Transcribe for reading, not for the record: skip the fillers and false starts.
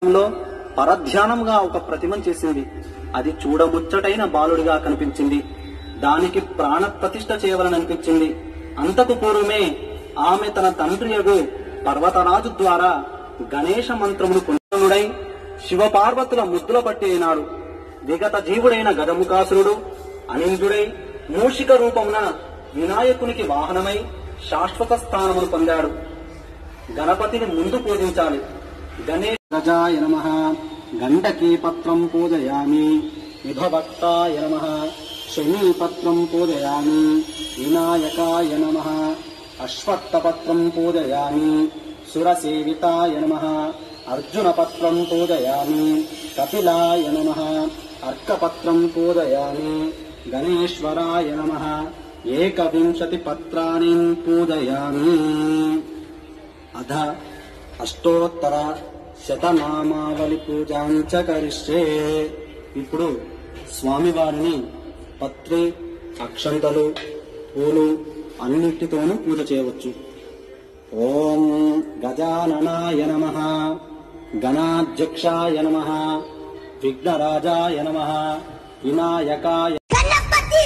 లో పరధ్యానంగా ఒక ప్రతిమను చేసింది. అది చూడముచ్చటైన బాలుడిగా కనిపించింది. దానికి ప్రాణ ప్రతిష్ఠ చేయవలననిపించింది. అంతకు పూర్వమే ఆమె తన తండ్రియగు పర్వతరాజు ద్వారా గణేశ మంత్రమును కుండనుడై శివపార్వతుల ముద్దుల పట్టి అయినాడు. విగత జీవుడైన గజముఖాసురుడు అనింద్యుడై మూషిక రూపమున వినాయకునికి వాహనమై శాశ్వత స్థానమును పొందాడు. గణపతిని ముందు పూజించాలి. గణేశాయ నమః గండకీ పత్రం పూజయామి. విభవక్తాయ నమః శమీపత్రం పూజయామి. వినాయకాయ నమః అశ్వత్థపత్రం పూజయామి. సురసేవితాయ నమః అర్జునపత్రం పూజయామి. కపిలాయ నమః అర్కపత్రం పూజయామి. గణేశ్వరాయ నమః 21 పత్రాన్ని పూజయామి. అధ అష్టోత్తర శతనామావళి పూజాంచ కరిష్యే. ఇప్పుడు స్వామివారిని పత్రి, అక్షంతలు, పూలు అన్నిటితోనూ పూజ చేయవచ్చు. ఓం గజాననాయ నమః గణాధ్యక్షాయ నమః విఘ్నరాజాయ నమః వినాయకాయ గణపతి